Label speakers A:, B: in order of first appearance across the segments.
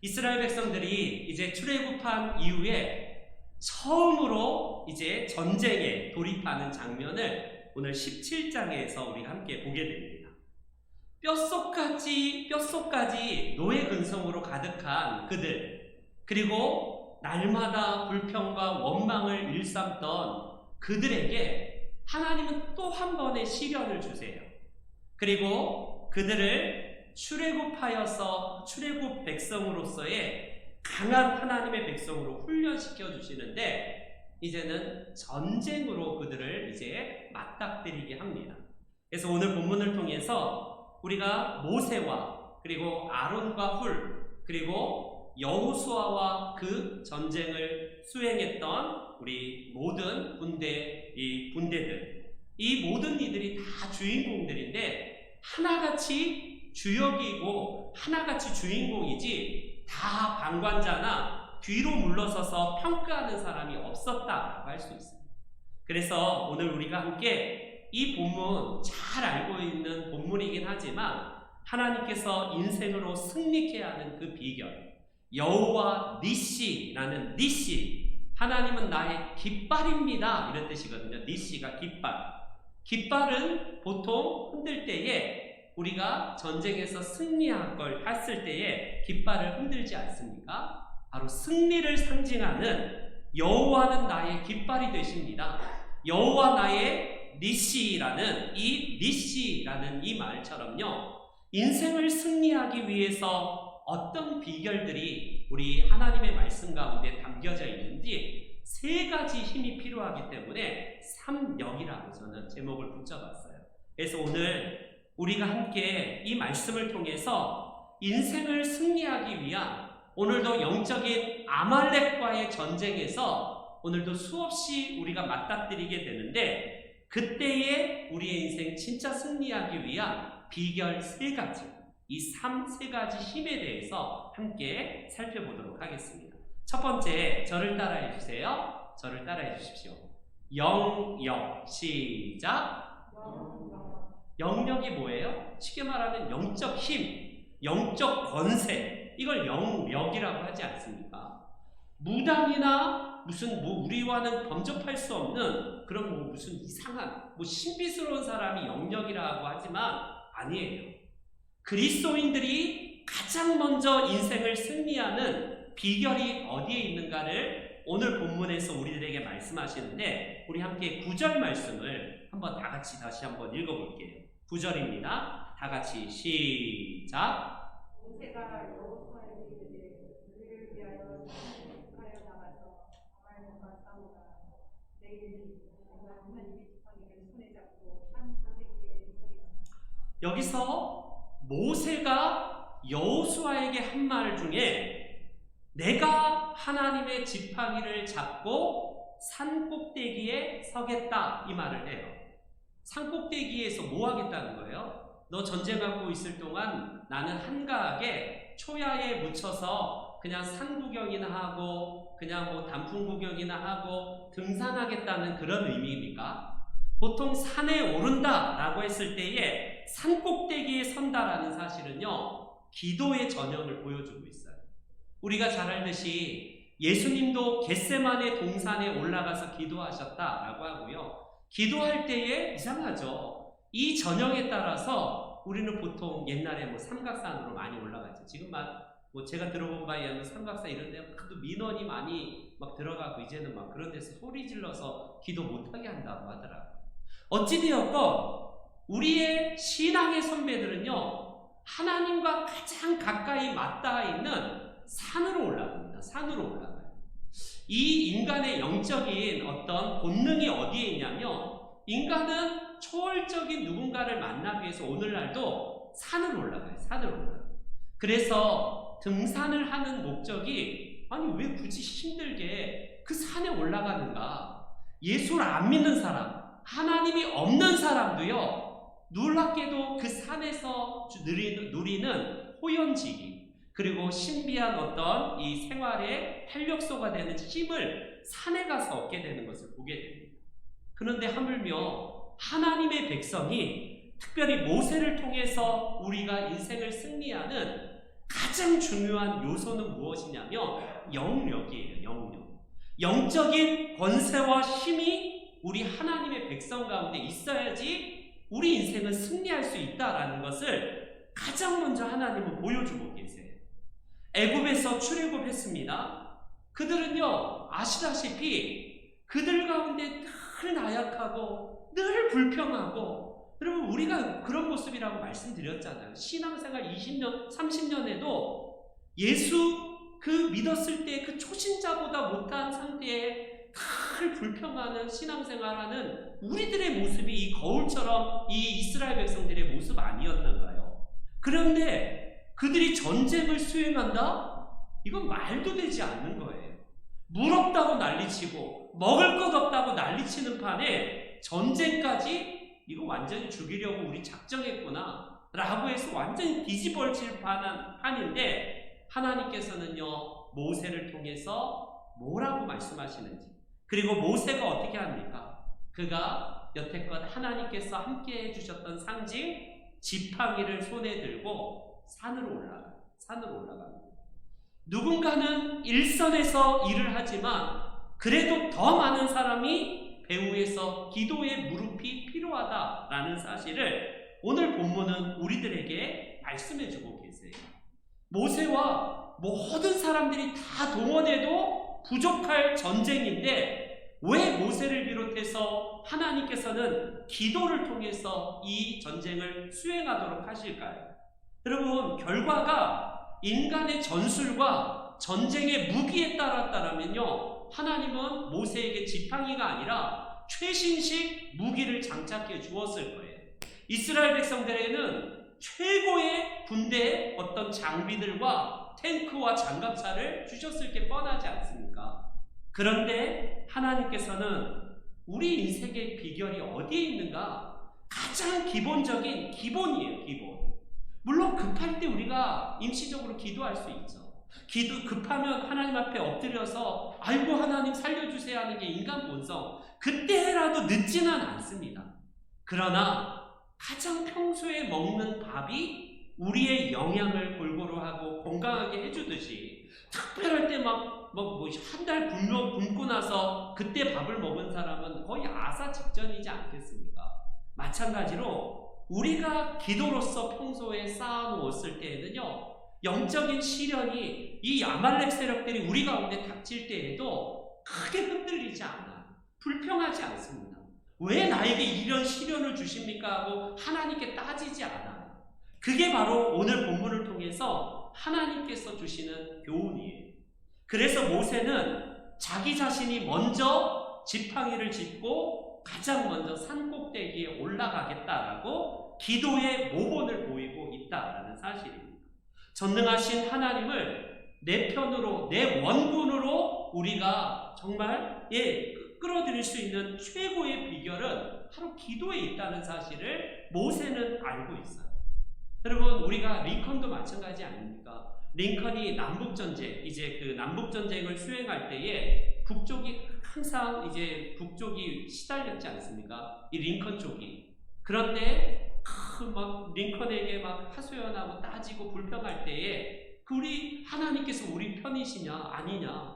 A: 이스라엘 백성들이 이제 출애굽한 이후에 처음으로 이제 전쟁에 돌입하는 장면을 오늘 17장에서 우리가 함께 보게 됩니다. 뼛속까지 노예 근성으로 가득한 그들, 그리고 날마다 불평과 원망을 일삼던 그들에게 하나님은 또 한 번의 시련을 주세요. 그리고 그들을 출애굽 백성으로서의 강한 하나님의 백성으로 훈련시켜 주시는데, 이제는 전쟁으로 그들을 이제 맞닥뜨리게 합니다. 그래서 오늘 본문을 통해서 우리가 모세와 그리고 아론과 훌, 그리고 여호수아와 그 전쟁을 수행했던 우리 모든 군대들, 이 모든 이들이 다 주인공들인데 하나같이 주역이고 하나같이 주인공이지 다 방관자나 뒤로 물러서서 평가하는 사람이 없었다고 할 수 있습니다. 그래서 오늘 우리가 함께 이 본문, 잘 알고 있는 본문이긴 하지만 하나님께서 인생으로 승리케 하는 그 비결, 여호와 니시라는 니시, 하나님은 나의 깃발입니다, 이런 뜻이거든요. 니시가 깃발은 보통 흔들 때에, 우리가 전쟁에서 승리한 걸 했을 때에 깃발을 흔들지 않습니까? 바로 승리를 상징하는 여호와는 나의 깃발이 되십니다. 여호와 나의 니시라는 이 말처럼요, 인생을 승리하기 위해서 어떤 비결들이 우리 하나님의 말씀 가운데 담겨져 있는지 세 가지 힘이 필요하기 때문에 삼역이라고 저는 제목을 붙여봤어요. 그래서 오늘 우리가 함께 이 말씀을 통해서 인생을 승리하기 위한, 오늘도 영적인 아말렉과의 전쟁에서 오늘도 수없이 우리가 맞닥뜨리게 되는데, 그때의 우리의 인생 진짜 승리하기 위한 비결 세 가지, 이 세 가지 힘에 대해서 함께 살펴보도록 하겠습니다. 첫 번째, 저를 따라해 주세요. 저를 따라해 주십시오. 영역. 시작. 영역이 뭐예요? 쉽게 말하면 영적 힘, 영적 권세, 이걸 영역이라고 하지 않습니까? 무당이나 무슨 우리와는 범접할 수 없는 그런 무슨 이상한 신비스러운 사람이 영역이라고 하지만 아니에요. 그리스도인들이 가장 먼저 인생을 승리하는 비결이 어디에 있는가를 오늘 본문에서 우리들에게 말씀하시는데, 우리 함께 9절 말씀을 한번 다시 한번 읽어볼게요. 9절입니다. 다 같이 시작.
B: 모세가 여호수아에게 이르되 우리를 위하여 하여 나가서 아말렉과 싸우라. 내일 내가 하나님의 지팡이를 손에 잡고 산 산대기에 서리라.
A: 여기서 모세가 여호수아에게 한 말 중에 내가 하나님의 지팡이를 잡고 산 꼭대기에 서겠다, 이 말을 해요. 산 꼭대기에서 뭐 하겠다는 거예요? 너 전쟁하고 있을 동안 나는 한가하게 초야에 묻혀서 그냥 산 구경이나 하고 그냥 단풍 구경이나 하고 등산하겠다는 그런 의미입니까? 보통 산에 오른다 라고 했을 때에 산 꼭대기에 선다라는 사실은요, 기도의 전형을 보여주고 있어요. 우리가 잘 알듯이 예수님도 겟세마네 동산에 올라가서 기도하셨다라고 하고요, 기도할 때에 이상하죠. 이 전형에 따라서 우리는 보통 옛날에 삼각산으로 많이 올라가죠. 지금 제가 들어본 바에 의하면 삼각산 이런 데 하도 민원이 많이 들어가고 이제는 그런 데서 소리 질러서 기도 못하게 한다고 하더라고요. 어찌되었건 우리의 신앙의 선배들은요, 하나님과 가장 가까이 맞닿아 있는 산으로 올라갑니다. 산으로 올라가요. 이 인간의 영적인 어떤 본능이 어디에 있냐면, 인간은 초월적인 누군가를 만나기 위해서 오늘날도 산을 올라가요. 산을 올라가요. 그래서 등산을 하는 목적이, 아니 왜 굳이 힘들게 그 산에 올라가는가? 예수를 안 믿는 사람, 하나님이 없는 사람도요, 놀랍게도 그 산에서 누리는 호연지기, 그리고 신비한 어떤 이 생활의 활력소가 되는 힘을 산에 가서 얻게 되는 것을 보게 됩니다. 그런데 하물며 하나님의 백성이, 특별히 모세를 통해서 우리가 인생을 승리하는 가장 중요한 요소는 무엇이냐면 영력이에요. 영력. 영적인 권세와 힘이 우리 하나님의 백성 가운데 있어야지 우리 인생은 승리할 수 있다라는 것을 가장 먼저 하나님은 보여주고 계세요. 애굽에서 출애굽했습니다. 그들은요, 아시다시피 그들 가운데 늘 나약하고 늘 불평하고, 여러분 우리가 그런 모습이라고 말씀드렸잖아요. 신앙생활 20년, 30년에도 예수 그 믿었을 때 그 초신자보다 못한 상태에 늘 불평하는 신앙생활하는 우리들의 모습이 이 거울처럼 이 이스라엘 백성들의 모습 아니었는가요? 그런데 그들이 전쟁을 수행한다? 이건 말도 되지 않는 거예요. 물 없다고 난리치고 먹을 것 없다고 난리치는 판에 전쟁까지 이거 완전히 죽이려고 우리 작정했구나 라고 해서 완전히 뒤집어질 판인데, 하나님께서는요 모세를 통해서 뭐라고 말씀하시는지, 그리고 모세가 어떻게 합니까? 그가 여태껏 하나님께서 함께 해주셨던 상징 지팡이를 손에 들고 산으로 올라갑니다. 누군가는 일선에서 일을 하지만 그래도 더 많은 사람이 배후에서 기도의 무릎이 필요하다라는 사실을 오늘 본문은 우리들에게 말씀해주고 계세요. 모세와 모든 사람들이 다 동원해도 부족할 전쟁인데 왜 모세를 비롯해서 하나님께서는 기도를 통해서 이 전쟁을 수행하도록 하실까요? 여러분, 결과가 인간의 전술과 전쟁의 무기에 따랐다면요, 하나님은 모세에게 지팡이가 아니라 최신식 무기를 장착해 주었을 거예요. 이스라엘 백성들에게는 최고의 군대의 어떤 장비들과 탱크와 장갑차를 주셨을 게 뻔하지 않습니까? 그런데 하나님께서는 우리 인생의 비결이 어디에 있는가? 가장 기본적인 기본이에요. 기본. 물론 급할 때 우리가 임시적으로 기도할 수 있죠. 급하면 하나님 앞에 엎드려서 아이고 하나님 살려주세요 하는 게 인간 본성. 그때라도 늦지는 않습니다. 그러나 가장 평소에 먹는 밥이 우리의 영양을 골고루 하고 건강하게 해주듯이, 특별할 때 한 달 굶고 나서 그때 밥을 먹은 사람은 거의 아사 직전이지 않겠습니까? 마찬가지로 우리가 기도로서 평소에 쌓아놓았을 때에는요, 영적인 시련이 이 아말렉 세력들이 우리 가운데 닥칠 때에도 크게 흔들리지 않아요. 불평하지 않습니다. 왜 나에게 이런 시련을 주십니까? 하고 하나님께 따지지 않아요. 그게 바로 오늘 본문을 통해서 하나님께서 주시는 교훈이에요. 그래서 모세는 자기 자신이 먼저 지팡이를 짚고 가장 먼저 산 꼭대기에 올라가겠다라고 기도의 모본을 보이고 있다라는 사실입니다. 전능하신 하나님을 내 편으로, 내 원군으로 우리가 정말 끌어들일 수 있는 최고의 비결은 바로 기도에 있다는 사실을 모세는 알고 있어요. 여러분, 우리가 링컨도 마찬가지 아닙니까? 링컨이 남북전쟁, 이제 그 남북전쟁을 수행할 때에 북쪽이 항상 이제 북쪽이 시달렸지 않습니까? 이 링컨 쪽이. 그런데 링컨에게 하소연하고 따지고 불평할 때에 우리 하나님께서 우리 편이시냐 아니냐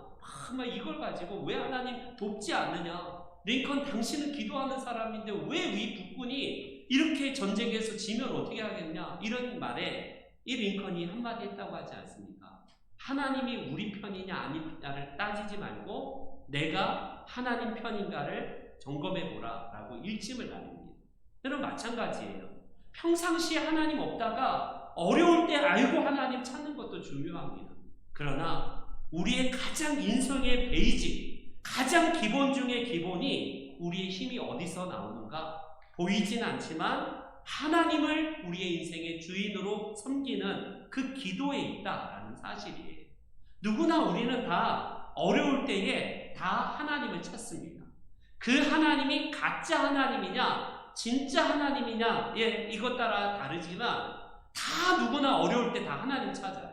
A: 이걸 가지고 왜 하나님 돕지 않느냐, 링컨 당신은 기도하는 사람인데 왜 이 북군이 이렇게 전쟁에서 지면 어떻게 하겠냐, 이런 말에 이 링컨이 한마디 했다고 하지 않습니까? 하나님이 우리 편이냐 아니냐를 따지지 말고 내가 하나님 편인가를 점검해보라 라고 일침을 날립니다. 여러분, 마찬가지예요. 평상시에 하나님 없다가 어려울 때 알고 하나님 찾는 것도 중요합니다. 그러나 우리의 가장 인성의 베이직, 가장 기본 중의 기본이 우리의 힘이 어디서 나오는가? 보이진 않지만 하나님을 우리의 인생의 주인으로 섬기는 그 기도에 있다라는 사실이에요. 누구나 우리는 다 어려울 때에 다 하나님을 찾습니다. 그 하나님이 가짜 하나님이냐 진짜 하나님이냐, 이것 따라 다르지만 다 누구나 어려울 때 다 하나님 찾아요.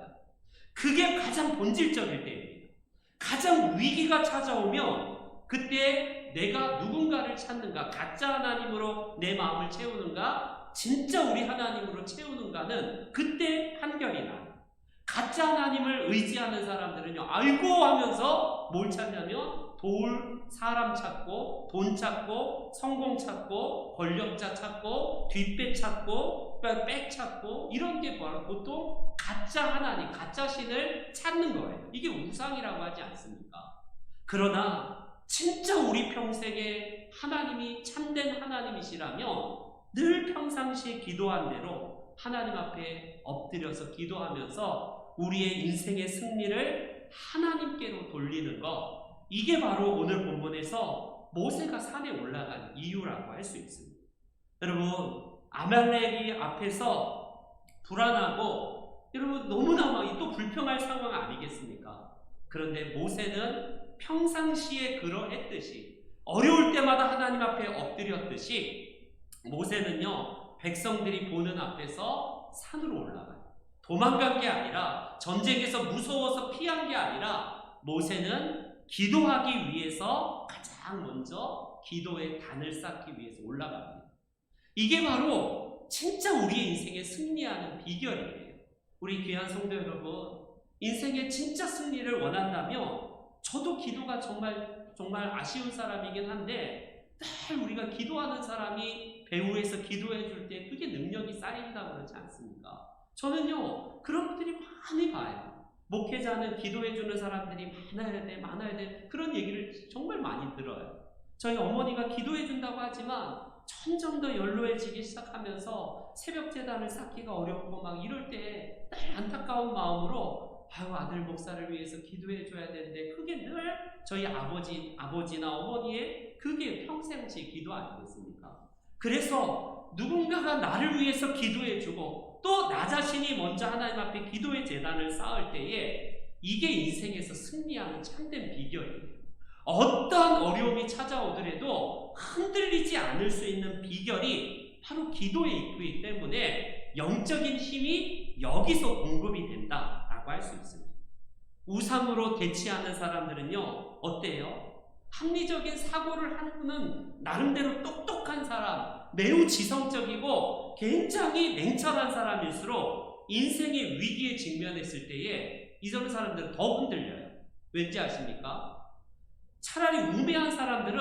A: 그게 가장 본질적일 때입니다. 가장 위기가 찾아오면 그때 내가 누군가를 찾는가, 가짜 하나님으로 내 마음을 채우는가, 진짜 우리 하나님으로 채우는가는 그때 판결이 나요. 가짜 하나님을 의지하는 사람들은요, 알고 하면서 뭘 찾냐면 사람 찾고, 돈 찾고, 성공 찾고, 권력자 찾고, 뒷배 찾고, 백 찾고, 이런 게 바로 보통 가짜 하나님, 가짜 신을 찾는 거예요. 이게 우상이라고 하지 않습니까? 그러나 진짜 우리 평생에 하나님이 참된 하나님이시라면 늘 평상시에 기도한 대로 하나님 앞에 엎드려서 기도하면서 우리의 인생의 승리를 하나님께로 돌리는 것, 이게 바로 오늘 본문에서 모세가 산에 올라간 이유라고 할 수 있습니다. 여러분, 아말렉이 앞에서 불안하고 여러분 너무나 또 불평할 상황 아니겠습니까? 그런데 모세는 평상시에 그러했듯이 어려울 때마다 하나님 앞에 엎드렸듯이 모세는요, 백성들이 보는 앞에서 산으로 올라가요. 도망간 게 아니라, 전쟁에서 무서워서 피한 게 아니라, 모세는 기도하기 위해서 가장 먼저 기도의 단을 쌓기 위해서 올라갑니다. 이게 바로 진짜 우리의 인생에 승리하는 비결이에요. 우리 귀한 성도 여러분, 인생의 진짜 승리를 원한다면, 저도 기도가 정말 아쉬운 사람이긴 한데, 늘 우리가 기도하는 사람이 배후에서 기도해 줄 때 그게 능력이 쌓인다고 그러지 않습니까? 저는요, 그런 분들이 많이 봐요. 목회자는 기도해 주는 사람들이 많아야 돼. 그런 얘기를 정말 많이 들어요. 저희 어머니가 기도해 준다고 하지만 점점 더 연로해지기 시작하면서 새벽 제단을 쌓기가 어렵고 막 이럴 때 늘 안타까운 마음으로 아들 목사를 위해서 기도해 줘야 되는데, 그게 늘 저희 아버지나 어머니의 그게 평생치 기도 아니겠습니까? 그래서 누군가가 나를 위해서 기도해 주고 또 나 자신이 먼저 하나님 앞에 기도의 제단을 쌓을 때에 이게 인생에서 승리하는 참된 비결이에요. 어떤 어려움이 찾아오더라도 흔들리지 않을 수 있는 비결이 바로 기도에 있기 때문에 영적인 힘이 여기서 공급이 된다라고 할 수 있습니다. 우상으로 대치하는 사람들은요, 어때요? 합리적인 사고를 하는 나름대로 똑똑한 사람, 매우 지성적이고 굉장히 냉철한 사람일수록 인생의 위기에 직면했을 때에 이런 사람들은 더 흔들려요. 왠지 아십니까? 차라리 우매한 사람들은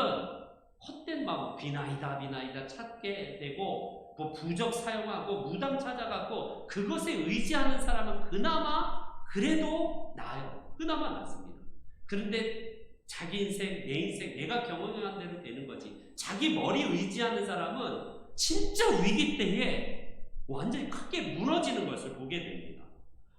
A: 헛된 마음, 비나이다 찾게 되고 부적 사용하고 무당 찾아갖고 그것에 의지하는 사람은 그나마 그래도 나아요. 그나마 낫습니다. 그런데 자기 인생, 내 인생, 내가 경험한 대로 되는 거지. 자기 머리 의지하는 사람은 진짜 위기 때에 완전히 크게 무너지는 것을 보게 됩니다.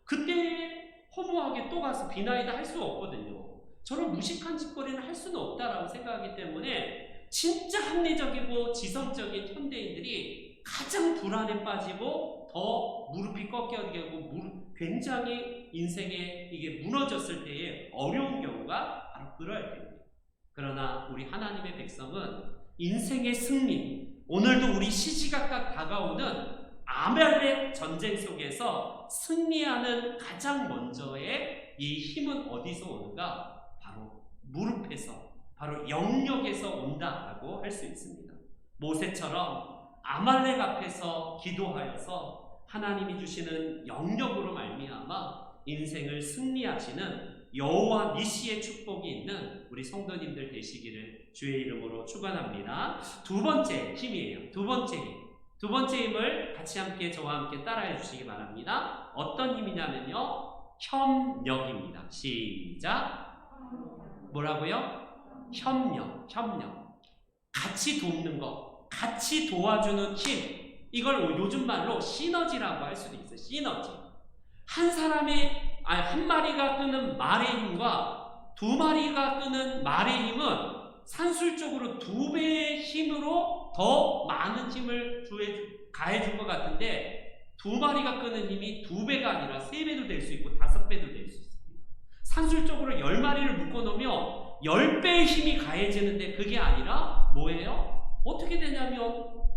A: 그때 허무하게 또 가서 비나이다 할 수 없거든요. 저런 무식한 짓거리는 할 수는 없다라고 생각하기 때문에 진짜 합리적이고 지성적인 현대인들이 가장 불안에 빠지고 더 무릎이 꺾여게 되고 굉장히 인생에 이게 무너졌을 때에 어려운 경우가 바로 그럴 때입니다. 그러나 우리 하나님의 백성은 인생의 승리, 오늘도 우리 시시각각 다가오는 아말렉 전쟁 속에서 승리하는 가장 먼저의 이 힘은 어디서 오는가? 바로 무릎에서, 바로 영역에서 온다라고 할 수 있습니다. 모세처럼 아말렉 앞에서 기도하여서 하나님이 주시는 영역으로 말미암아 인생을 승리하시는 여호와 니시의 축복이 있는 우리 성도님들 되시기를 주의 이름으로 축원합니다. 두 번째 힘이에요. 두 번째 힘. 두 번째 힘을 같이 함께 저와 함께 따라해 주시기 바랍니다. 어떤 힘이냐면요, 협력입니다. 시작. 뭐라고요? 협력. 같이 돕는 것, 같이 도와주는 힘. 이걸 요즘 말로 시너지라고 할 수도 있어요. 시너지. 한 마리가 끄는 말의 힘과 두 마리가 끄는 말의 힘은 산술적으로 2배의 힘으로 더 많은 힘을 가해줄 것 같은데, 두 마리가 끄는 힘이 2배가 아니라 3배도 될 수 있고 5배도 될 수 있습니다. 산술적으로 10마리를 묶어놓으면 10배의 힘이 가해지는데, 그게 아니라 뭐예요? 어떻게 되냐면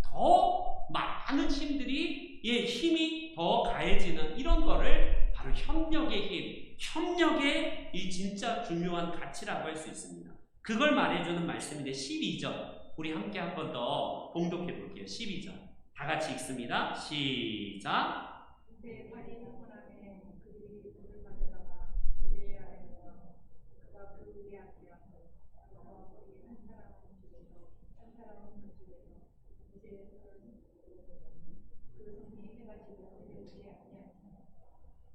A: 더 많은 힘이 더 가해지는 이런 거를 바로 협력의 힘, 협력의 이 진짜 중요한 가치라고 할 수 있습니다. 그걸 말해주는 말씀인데 12절 우리 함께 한 번 더 봉독해 볼게요. 12절 다 같이 읽습니다. 시작.
B: 이제 발이 나고나면 그들이 손이 해가지고 이렇게 아니야.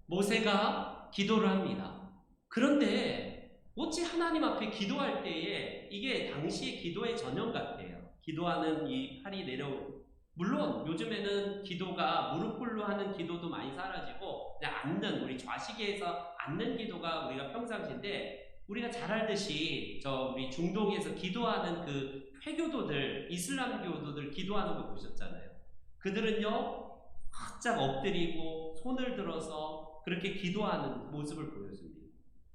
A: 모세가 기도를 합니다. 그런데 어찌 하나님 앞에 기도할 때에 이게 당시의 기도의 전형 같아요. 기도하는 이 팔이 물론 요즘에는 기도가 무릎 꿇로 하는 기도도 많이 사라지고 그냥 앉는, 우리 좌시계에서 앉는 기도가 우리가 평상시인데, 우리가 잘 알듯이 우리 중동에서 기도하는 그 회교도들, 이슬람교도들 기도하는 거 보셨잖아요. 그들은요 바짝 엎드리고 손을 들어서 그렇게 기도하는 모습을 보여줍니다.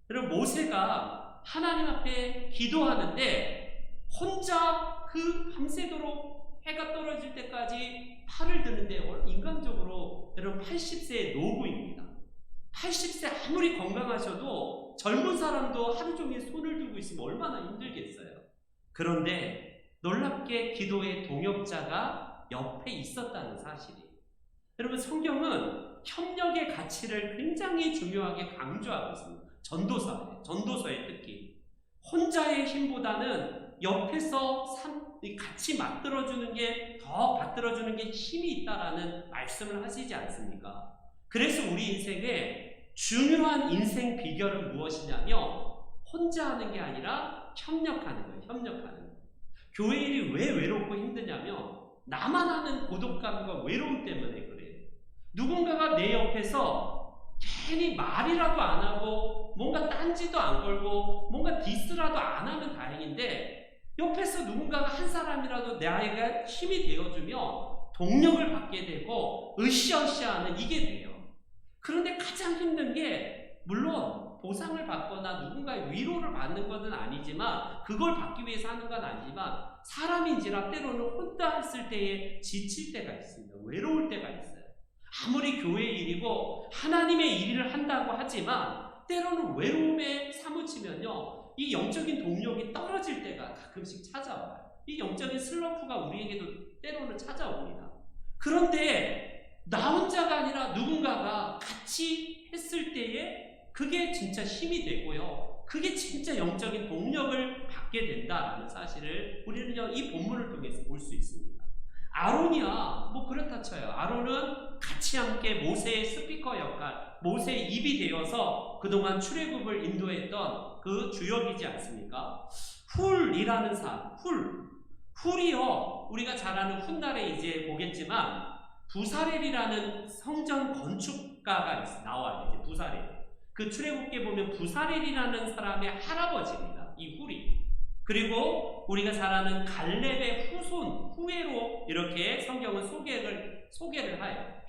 A: 그리고 모세가 하나님 앞에 기도하는데 혼자 그 밤새도록 해가 떨어질 때까지 팔을 드는데, 인간적으로 여러분 80세의 노부입니다. 80세 아무리 건강하셔도 젊은 사람도 하루 종일 손을 들고 있으면 얼마나 힘들겠어요. 그런데 놀랍게 기도의 동역자가 옆에 있었다는 사실이에요. 여러분, 성경은 협력의 가치를 굉장히 중요하게 강조하고 있습니다. 전도서에 특히 혼자의 힘보다는 옆에서 같이 만들어주는 게, 더 받들어주는 게 힘이 있다라는 말씀을 하시지 않습니까? 그래서 우리 인생의 중요한 인생 비결은 무엇이냐면 혼자 하는 게 아니라 협력하는 거예요. 협력하는 거예요. 교회 일이 왜 외롭고 힘드냐면 나만 하는 고독감과 외로움 때문에 그래요. 누군가가 내 옆에서 괜히 말이라도 안 하고 뭔가 딴지도 안 걸고 뭔가 디스라도 안 하면 다행인데, 옆에서 누군가가 한 사람이라도 나에게 힘이 되어주면 동력을 받게 되고 으쌰으쌰하는 이게 돼요. 그런데 가장 힘든 게, 물론 보상을 받거나 누군가의 위로를 받는 것은 아니지만, 그걸 받기 위해서 하는 건 아니지만, 사람인지라 때로는 혼자 했을 때에 지칠 때가 있습니다. 외로울 때가 있어요. 아무리 교회 일이고 하나님의 일을 한다고 하지만 때로는 외로움에 사무치면요, 이 영적인 동력이 떨어질 때가 가끔씩 찾아와요. 이 영적인 슬럼프가 우리에게도 때로는 찾아옵니다. 그런데 나 혼자가 아니라 누군가가 같이 했을 때에 그게 진짜 힘이 되고요, 그게 진짜 영적인 동력을 받게 된다라는 사실을 우리는요 이 본문을 통해서 볼 수 있습니다. 아론이야 뭐 그렇다 쳐요. 아론은 같이 함께 모세의 스피커 역할, 모세의 입이 되어서 그동안 출애굽을 인도했던 그 주역이지 않습니까? 훌이라는 사람, 훌이요, 우리가 잘 아는 훗날에 이제 보겠지만 부사렐이라는 성전 건축가가 나와요. 이제 부사렐, 그 출애굽기에 보면 부사렐이라는 사람의 할아버지입니다, 이 훌이. 그리고 우리가 잘 아는 갈렙의 후예로 이렇게 성경은 소개를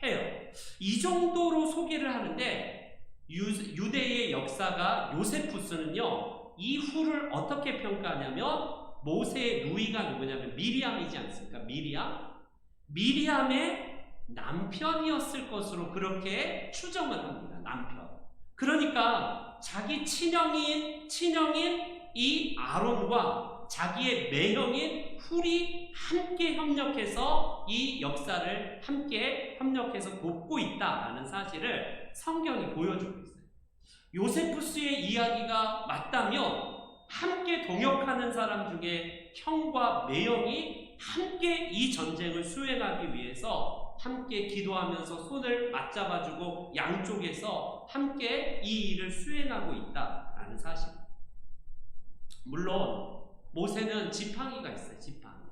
A: 해요. 이 정도로 소개를 하는데, 유대의 역사가 요세푸스는요 이 훌을 어떻게 평가하냐면, 모세의 누이가 누구냐면 미리암이지 않습니까? 미리암의 남편이었을 것으로 그렇게 추정을 합니다. 남편. 그러니까 자기 친형인 이 아론과 자기의 매형인 훌이 함께 협력해서 이 역사를 함께 협력해서 돕고 있다라는 사실을 성경이 보여주고 있어요. 요세푸스의 이야기가 맞다면 함께 동역하는 사람 중에 형과 매형이 함께 이 전쟁을 수행하기 위해서 함께 기도하면서 손을 맞잡아주고 양쪽에서 함께 이 일을 수행하고 있다라는 사실. 물론 모세는 지팡이가 있어요. 지팡이.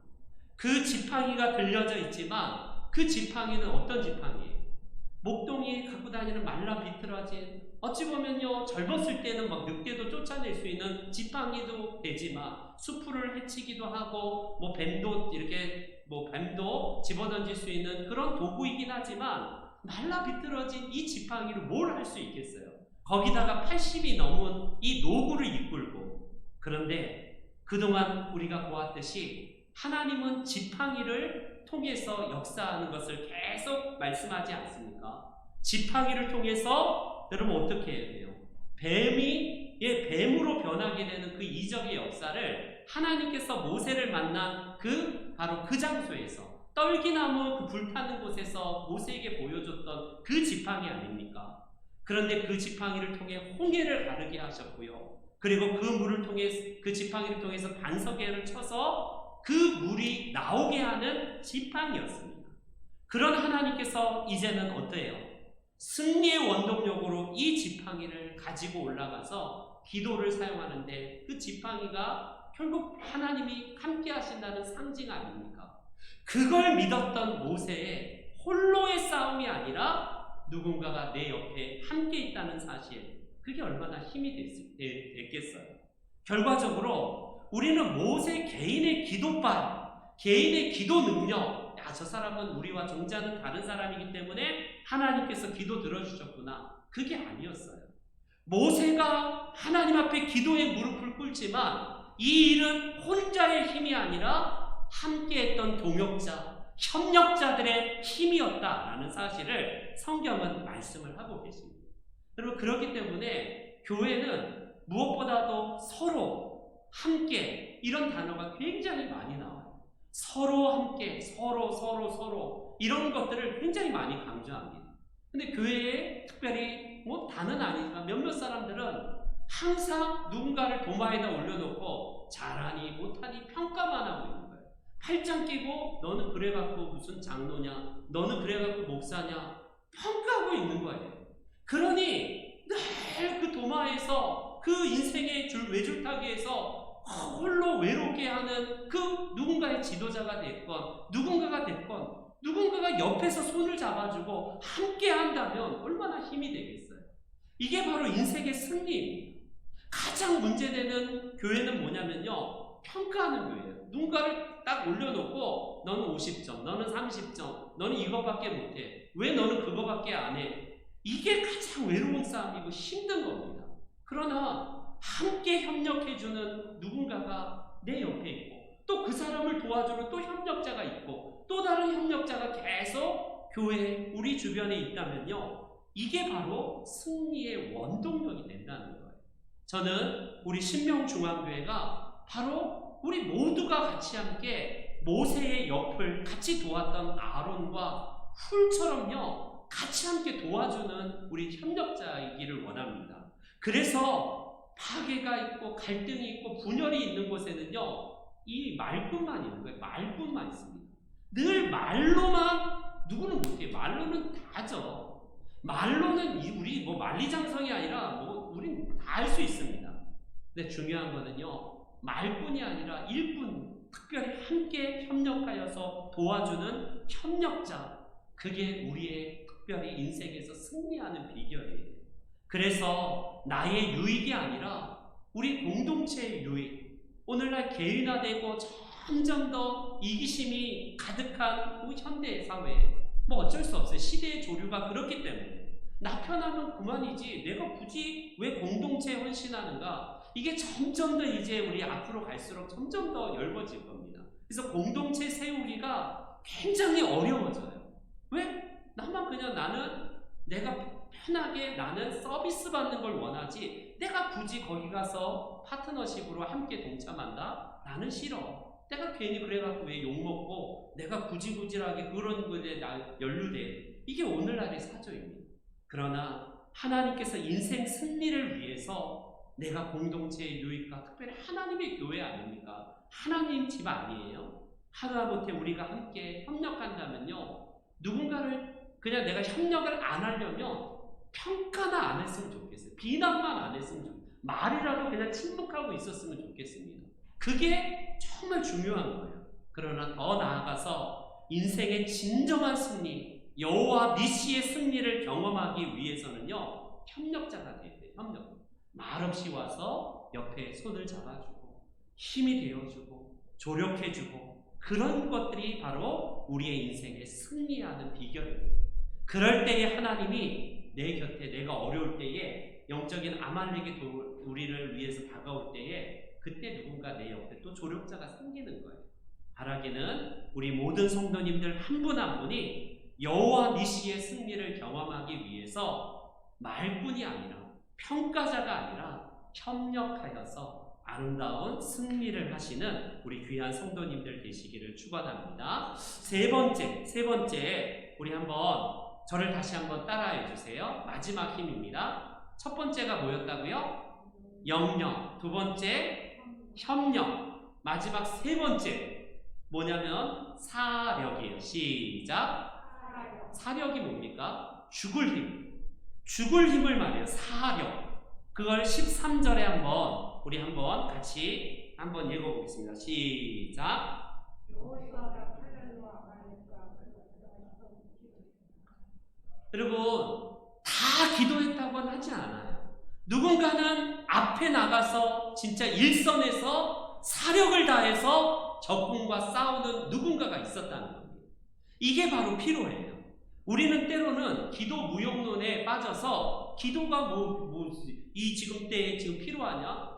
A: 그 지팡이가 들려져 있지만 그 지팡이는 어떤 지팡이예요? 목동이 갖고 다니는 말라 비틀어진, 어찌 보면요 젊었을 때는 막 늑대도 쫓아낼 수 있는 지팡이도 되지만, 수풀을 해치기도 하고 뱀도 집어던질 수 있는 그런 도구이긴 하지만, 말라 비틀어진 이 지팡이로 뭘 할 수 있겠어요? 거기다가 80이 넘은 이 노구를 이끌고. 그런데 그동안 우리가 보았듯이 하나님은 지팡이를 통해서 역사하는 것을 계속 말씀하지 않습니까? 지팡이를 통해서 여러분 어떻게 해야 돼요? 뱀으로 변하게 되는 그 이적의 역사를 하나님께서 모세를 만난 바로 그 장소에서, 떨기나무 그 불타는 곳에서 모세에게 보여줬던 그 지팡이 아닙니까? 그런데 그 지팡이를 통해 홍해를 가르게 하셨고요, 그리고 그 지팡이를 통해서 반석에를 쳐서 그 물이 나오게 하는 지팡이였습니다. 그런 하나님께서 이제는 어때요? 승리의 원동력으로 이 지팡이를 가지고 올라가서 기도를 사용하는데, 그 지팡이가 결국 하나님이 함께 하신다는 상징 아닙니까? 그걸 믿었던 모세의 홀로의 싸움이 아니라 누군가가 내 옆에 함께 있다는 사실, 그게 얼마나 힘이 됐겠어요. 결과적으로 우리는 모세 개인의 기도발, 개인의 기도 능력, 저 사람은 우리와 종자는 다른 사람이기 때문에 하나님께서 기도 들어주셨구나, 그게 아니었어요. 모세가 하나님 앞에 기도의 무릎을 꿇지만 이 일은 혼자의 힘이 아니라 함께했던 동역자, 협력자들의 힘이었다라는 사실을 성경은 말씀을 하고 계십니다. 여러분, 그렇기 때문에 교회는 무엇보다도 서로 함께, 이런 단어가 굉장히 많이 나와요. 서로 함께, 서로 이런 것들을 굉장히 많이 강조합니다. 근데 교회에 특별히 다는 아니지만 몇몇 사람들은 항상 누군가를 도마에다 올려놓고 잘하니 못하니 평가만 하고 있는 거예요. 팔짱 끼고 너는 그래갖고 무슨 장로냐, 너는 그래갖고 목사냐, 평가하고 있는 거예요. 그러니 늘 그 도마에서, 그 인생의 외줄타기에서 홀로 외롭게 하는 그 누군가의 지도자가 됐건 누군가가 됐건 누군가가 옆에서 손을 잡아주고 함께 한다면 얼마나 힘이 되겠어요. 이게 바로 인생의 승리입니다. 가장 문제되는 교회는 뭐냐면요, 평가하는 교회예요. 누군가를 딱 올려놓고 너는 50점, 너는 30점, 너는 이것밖에 못해, 왜 너는 그거밖에 안 해. 이게 가장 외로운 싸움이고 힘든 겁니다. 그러나 함께 협력해주는 누군가가 내 옆에 있고, 또 그 사람을 도와주는 또 협력자가 있고, 또 다른 협력자가 계속 교회 우리 주변에 있다면요, 이게 바로 승리의 원동력이 된다는 거예요. 저는 우리 신명중앙교회가 바로 우리 모두가 같이 함께 모세의 옆을 같이 도왔던 아론과 훌처럼요, 같이 함께 도와주는 우리 협력자이기를 원합니다. 그래서 파괴가 있고 갈등이 있고 분열이 있는 곳에는요, 이 말뿐만 있는 거예요. 말뿐만 있습니다. 늘 말로만, 누구는 못해요. 말로는 다죠. 말로는 우리 만리장성이 아니라 우린 다 할 수 있습니다. 근데 중요한 거는요, 말뿐이 아니라 일꾼, 특별히 함께 협력하여서 도와주는 협력자, 그게 우리의 특별히 인생에서 승리하는 비결이에요. 그래서 나의 유익이 아니라 우리 공동체의 유익, 오늘날 개인화되고 점점 더 이기심이 가득한 우리 현대 사회에 어쩔 수 없어요. 시대의 조류가 그렇기 때문에. 나 편하면 그만이지 내가 굳이 왜 공동체에 헌신하는가, 이게 점점 더 이제 우리 앞으로 갈수록 점점 더 열거질 겁니다. 그래서 공동체 세우기가 굉장히 어려워져요. 왜? 나는 내가 편하게, 나는 서비스 받는 걸 원하지 내가 굳이 거기 가서 파트너십으로 함께 동참한다? 나는 싫어. 내가 괜히 그래갖고 왜 욕먹고 내가 구질구질하게 그런 거에 연루돼. 이게 오늘날의 사조입니다. 그러나 하나님께서 인생 승리를 위해서 내가 공동체의 유익과 특별히 하나님의 교회 아닙니까? 하나님 집 아니에요? 하나님한테 우리가 함께 협력한다면요, 누군가를 그냥 내가 협력을 안 하려면 평가나 안 했으면 좋겠어요. 비난만 안 했으면 좋겠어요. 말이라도 그냥 침묵하고 있었으면 좋겠습니다. 그게 정말 중요한 거예요. 그러나 더 나아가서 인생의 진정한 승리, 여호와 니시의 승리를 경험하기 위해서는요, 협력자가 돼야 돼요. 협력. 말없이 와서 옆에 손을 잡아주고 힘이 되어주고 조력해주고, 그런 것들이 바로 우리의 인생에 승리하는 비결입니다. 그럴 때에 하나님이 내 곁에, 내가 어려울 때에, 영적인 아말렉의 우리를 위해서 다가올 때에, 그때 누군가 내 옆에 또 조력자가 생기는 거예요. 바라기는 우리 모든 성도님들 한 분 한 분이 여호와 니시의 승리를 경험하기 위해서 말뿐이 아니라, 평가자가 아니라 협력하여서 아름다운 승리를 하시는 우리 귀한 성도님들 되시기를 축원합니다. 세 번째, 우리 한번 저를 다시 한번 따라해 주세요. 마지막 힘입니다. 첫 번째가 뭐였다고요? 영역. 두 번째 협력. 마지막 세 번째 뭐냐면 사력이에요. 시작. 사력이 뭡니까? 죽을 힘. 죽을 힘을 말해요. 사력. 그걸 13절에 우리 한번 같이 한번 읽어보겠습니다. 시작. 여러분, 다 기도했다고는 하지 않아요. 누군가는 앞에 나가서 진짜 일선에서 사력을 다해서 적군과 싸우는 누군가가 있었다는 겁니다. 이게 바로 필요해요. 우리는 때로는 기도 무용론에 빠져서 기도가 이 지금 때에 지금 필요하냐?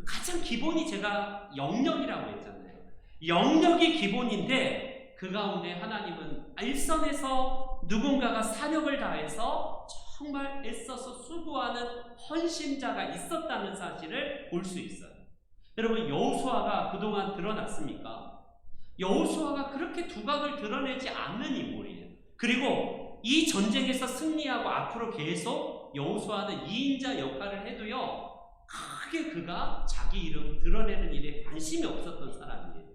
A: 가장 기본이 제가 영역이라고 했잖아요. 영역이 기본인데 그 가운데 하나님은 일선에서 누군가가 사력을 다해서 정말 애써서 수고하는 헌신자가 있었다는 사실을 볼 수 있어요. 여러분, 여호수아가 그동안 드러났습니까? 여호수아가 그렇게 두각을 드러내지 않는 인물이에요. 그리고 이 전쟁에서 승리하고 앞으로 계속 여호수아는 2인자 역할을 해도요, 크게 그가 자기 이름 드러내는 일에 관심이 없었던 사람이에요.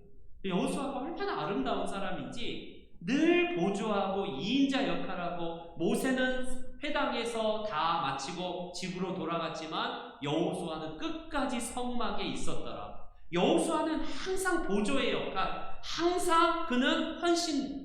A: 여호수아가 얼마나 아름다운 사람인지 늘 보조하고 2인자 역할하고, 모세는 회당에서 다 마치고 집으로 돌아갔지만 여호수아는 끝까지 성막에 있었더라. 여호수아는 항상 보조의 역할, 항상 그는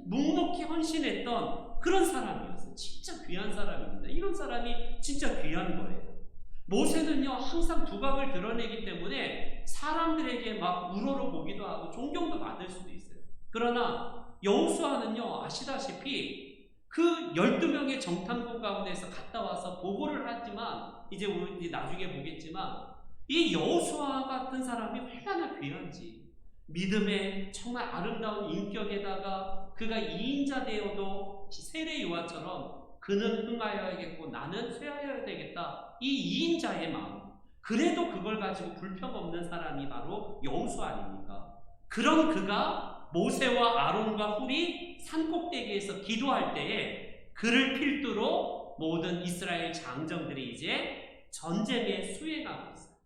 A: 묵묵히 헌신했던 그런 사람이었어요. 진짜 귀한 사람입니다. 이런 사람이 진짜 귀한 거예요. 모세는요, 항상 두각을 드러내기 때문에 사람들에게 막 우러러 보기도 하고 존경도 받을 수도 있어요. 그러나 여호수아는요, 아시다시피 그 12명의 정탐꾼 가운데서 갔다 와서 보고를 하지만, 이제 우리 나중에 보겠지만, 이 여호수아 같은 사람이 얼마나 귀한지, 믿음의 정말 아름다운 인격에다가 그가 2인자 되어도 세례 요한처럼 그는 흥하여야겠고 나는 쇠하여야 되겠다, 이 2인자의 마음, 그래도 그걸 가지고 불평 없는 사람이 바로 여호수아 아닙니까? 그런 그가 모세와 아론과 훌이 산꼭대기에서 기도할 때에 그를 필두로 모든 이스라엘 장정들이 이제 전쟁에 수행하고 있어요.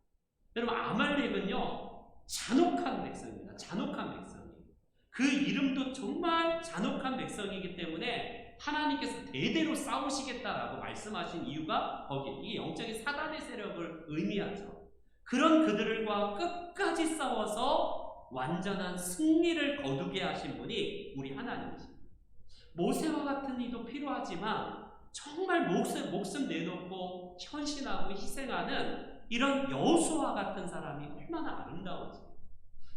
A: 여러분, 아말렉은요, 잔혹한 백성입니다. 잔혹한 백성이에요. 그 이름도 정말 잔혹한 백성이기 때문에 하나님께서 대대로 싸우시겠다라고 말씀하신 이유가 거기에, 이게 영적인 사단의 세력을 의미하죠. 그런 그들과 끝까지 싸워서 완전한 승리를 거두게 하신 분이 우리 하나님이십니다. 모세와 같은 이도 필요하지만 정말 목숨 내놓고 헌신하고 희생하는 이런 여호수아 같은 사람이 얼마나 아름다운지.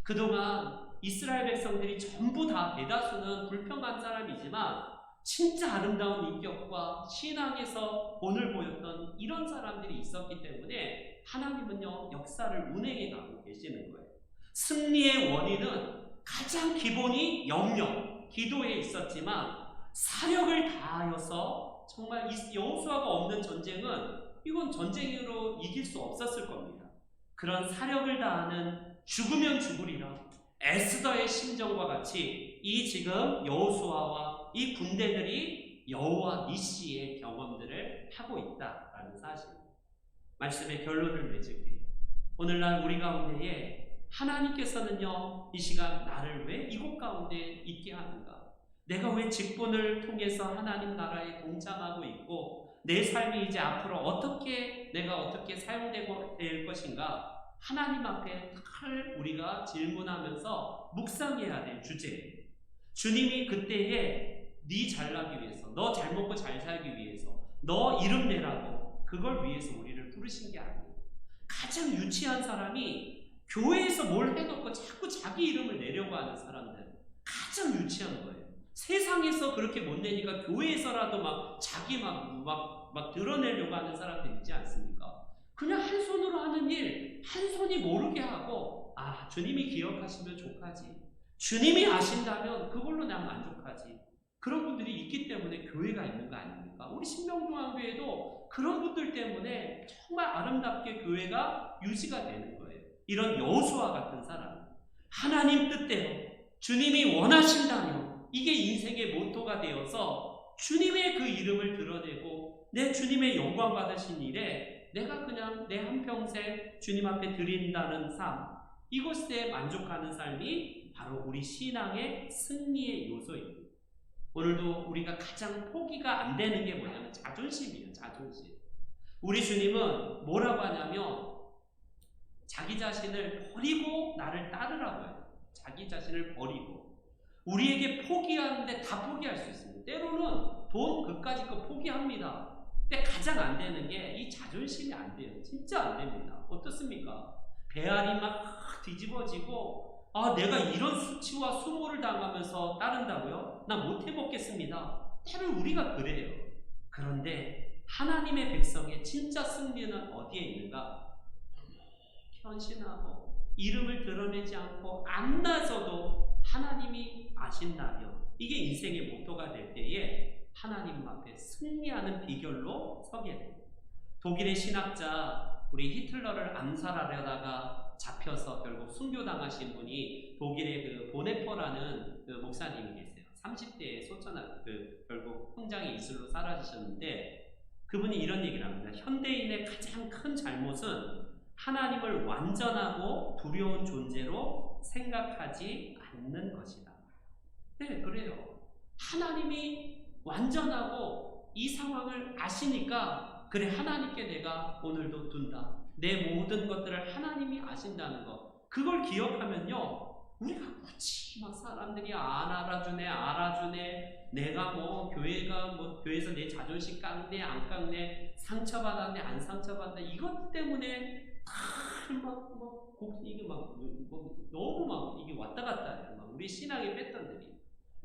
A: 그동안 이스라엘 백성들이 전부 다 대다수는 불평한 사람이지만 진짜 아름다운 인격과 신앙에서 본을 보였던 이런 사람들이 있었기 때문에 하나님은요, 역사를 운행해 가고 계시는 거예요. 승리의 원인은 가장 기본이 영역, 기도에 있었지만 사력을 다하여서 정말 여호수아가 없는 전쟁은 이건 전쟁으로 이길 수 없었을 겁니다. 그런 사력을 다하는 죽으면 죽으리라 에스더의 심정과 같이 이 지금 여호수아와 이 군대들이 여호와 니시의 경험들을 하고 있다라는 사실. 말씀의 결론을 맺을게요. 오늘날 우리 가운데에 하나님께서는요, 이 시간 나를 왜 이곳 가운데 있게 하는가? 내가 왜 직분을 통해서 하나님 나라에 동참하고 있고 내 삶이 이제 앞으로 내가 어떻게 사용되고 될 것인가? 하나님 앞에 늘 우리가 질문하면서 묵상해야 될 주제예요. 주님이 그때에 네 잘나기 위해서, 너 잘 먹고 잘 살기 위해서, 너 이름 내라고 그걸 위해서 우리를 부르신 게 아니에요. 가장 유치한 사람이 교회에서 뭘 해놓고 자꾸 자기 이름을 내려고 하는 사람들, 가장 유치한 거예요. 세상에서 그렇게 못 내니까 교회에서라도 막 자기 막 드러내려고 하는 사람들 있지 않습니까? 그냥 한 손으로 하는 일, 한 손이 모르게 하고, 주님이 기억하시면 족하지, 주님이 아신다면 그걸로 난 만족하지, 그런 분들이 있기 때문에 교회가 있는 거 아닙니까? 우리 신명중앙교회도 그런 분들 때문에 정말 아름답게 교회가 유지가 되는 거예요. 이런 여호수아 같은 사람, 하나님 뜻대로 주님이 원하신다면 이게 인생의 모토가 되어서 주님의 그 이름을 드러내고 내 주님의 영광 받으신 일에 내가 그냥 내 한평생 주님 앞에 드린다는 삶, 이것에 만족하는 삶이 바로 우리 신앙의 승리의 요소입니다. 오늘도 우리가 가장 포기가 안 되는 게 뭐냐면 자존심이에요. 자존심. 우리 주님은 뭐라고 하냐면 자기 자신을 버리고 나를 따르라고 해요. 자기 자신을 버리고. 우리에게 포기하는데 다 포기할 수 있습니다. 때로는 돈 그까짓 거 포기합니다. 근데 가장 안 되는 게 이 자존심이 안 돼요. 진짜 안 됩니다. 어떻습니까? 배알이 막 뒤집어지고 내가 이런 수치와 수모를 당하면서 따른다고요? 나 못 해먹겠습니다. 때로 우리가 그래요. 그런데 하나님의 백성의 진짜 승리는 어디에 있는가? 헌신하고 이름을 드러내지 않고 안 나서도 하나님이 아신다면 이게 인생의 모토가 될 때에 하나님 앞에 승리하는 비결로 서게 됩니다. 독일의 신학자 우리 히틀러를 암살하려다가 잡혀서 결국 순교당하신 분이 독일의 그 보네퍼라는 그 목사님이 계세요. 30대에 결국 흥장의 이슬로 사라지셨는데 그분이 이런 얘기를 합니다. 현대인의 가장 큰 잘못은 하나님을 완전하고 두려운 존재로 생각하지 않는 것이다. 네, 그래요. 하나님이 완전하고 이 상황을 아시니까 그래 하나님께 내가 오늘도 둔다. 내 모든 것들을 하나님이 아신다는 것. 그걸 기억하면요. 우리가 굳이 막 사람들이 안 알아주네, 내가 교회에서 내 자존심 깎네, 안 깎네, 상처받았네, 안 상처받네, 이것 때문에 너무 이게 왔다 갔다 해요. 우리 신앙의 패턴들이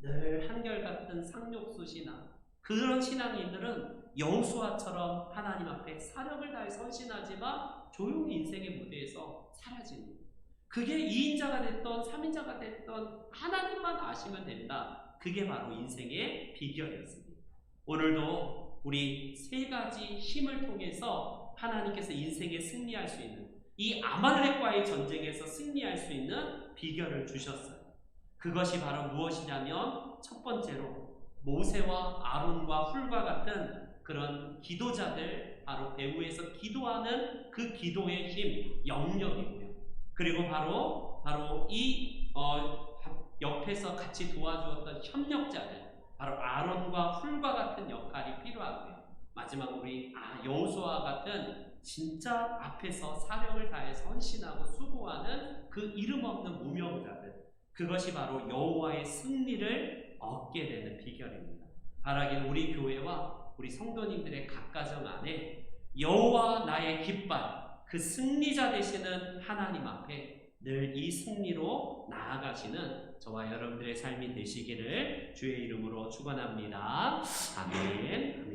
A: 늘 한결같은 상록수 신앙. 그런 신앙인들은 여호수아처럼 하나님 앞에 사력을 다해 선신하지만 조용히 인생의 무대에서 사라지는 거예요. 그게 2인자가 됐던 3인자가 됐던 하나님만 아시면 된다. 그게 바로 인생의 비결이었습니다. 오늘도 우리 세 가지 힘을 통해서 하나님께서 인생에 승리할 수 있는 이 아말렉과의 전쟁에서 승리할 수 있는 비결을 주셨어요. 그것이 바로 무엇이냐면 첫 번째로 모세와 아론과 훌과 같은 그런 기도자들, 바로 배후에서 기도하는 그 기도의 힘, 영역이고요. 그리고 바로 이 옆에서 같이 도와주었던 협력자들, 바로 아론과 훌과 같은 역할이 필요하고요. 마지막 우리 여호수아 같은 진짜 앞에서 사력을 다해 선신하고 수고하는 그 이름 없는 무명자들, 그것이 바로 여호와의 승리를 얻게 되는 비결입니다. 바라기는 우리 교회와 우리 성도님들의 각 가정 안에 여호와 나의 깃발, 그 승리자 되시는 하나님 앞에 늘 이 승리로 나아가시는 저와 여러분들의 삶이 되시기를 주의 이름으로 축원합니다. 아멘.